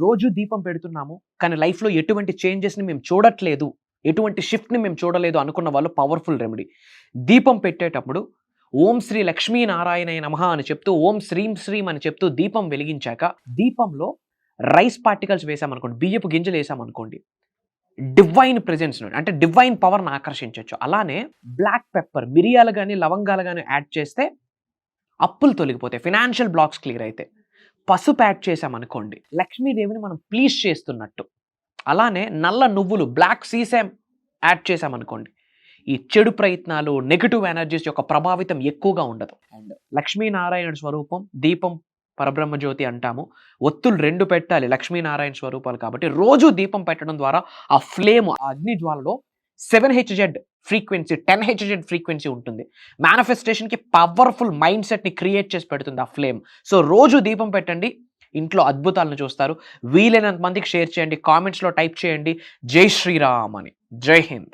రోజు దీపం పెడుతున్నాము. కానీ లైఫ్‌లో ఎటువంటి చేంజెస్‌ని మేము చూడట్లేదు. ఎటువంటి షిఫ్ట్‌ని మేము చూడలేదు అనుకున్న వాళ్ళు పవర్‌ఫుల్ రెమెడీ. దీపం పెట్టేటప్పుడు ఓం శ్రీ లక్ష్మీ నారాయణాయ నమః అని చెప్తూ, ఓం శ్రీం శ్రీం అని చెప్తూ దీపం వెలిగించాక, దీపంలో రైస్ పార్టికల్స్ వేసామనుకోండి, బియ్యపు గింజలు ఏసామనుకోండి, డివైన్ ప్రెజెన్స్ అంటే డివైన్ పవర్‌ని ఆకర్షించొచ్చు. అలానే బ్లాక్ పెప్పర్, మిరియాలు గాని, లవంగాలు గాని యాడ్ చేస్తే అప్పులు తొలగిపోతాయి. ఫైనాన్షియల్ బ్లాక్స్ క్లియర్ అయితాయి. పసుపు యాడ్ చేసామనుకోండి, లక్ష్మీదేవిని మనం ప్లీజ్ చేస్తున్నట్టు. అలానే నల్ల నువ్వులు, బ్లాక్ సీసామ్ యాడ్ చేసామనుకోండి, ఈ చెడు ప్రయత్నాలు, నెగెటివ్ ఎనర్జీస్ యొక్క ప్రభావితం ఎక్కువగా ఉండదు. అండ్ లక్ష్మీనారాయణుడి స్వరూపం, దీపం పరబ్రహ్మజ్యోతి అంటాము. ఒత్తులు 2 పెట్టాలి లక్ష్మీనారాయణ స్వరూపాలు కాబట్టి. రోజు దీపం పెట్టడం ద్వారా ఆ ఫ్లేమ్, ఆ అగ్ని జ్వాలలో 7 ఫ్రీక్వెన్సీ, 10 ఫ్రీక్వెన్సీ ఉంటుంది. మేనిఫెస్టేషన్‌కి పవర్‌ఫుల్ మైండ్ సెట్‌ని క్రియేట్ చేసి పెడుతుంది ఆ ఫ్లేమ్. సో రోజు దీపం పెట్టండి. ఇంట్లో అద్భుతాలను చూస్తారు. వీలైనంత మందికి షేర్ చేయండి. కామెంట్స్‌లో టైప్ చేయండి జై శ్రీరామ్ అని. జై హింద్.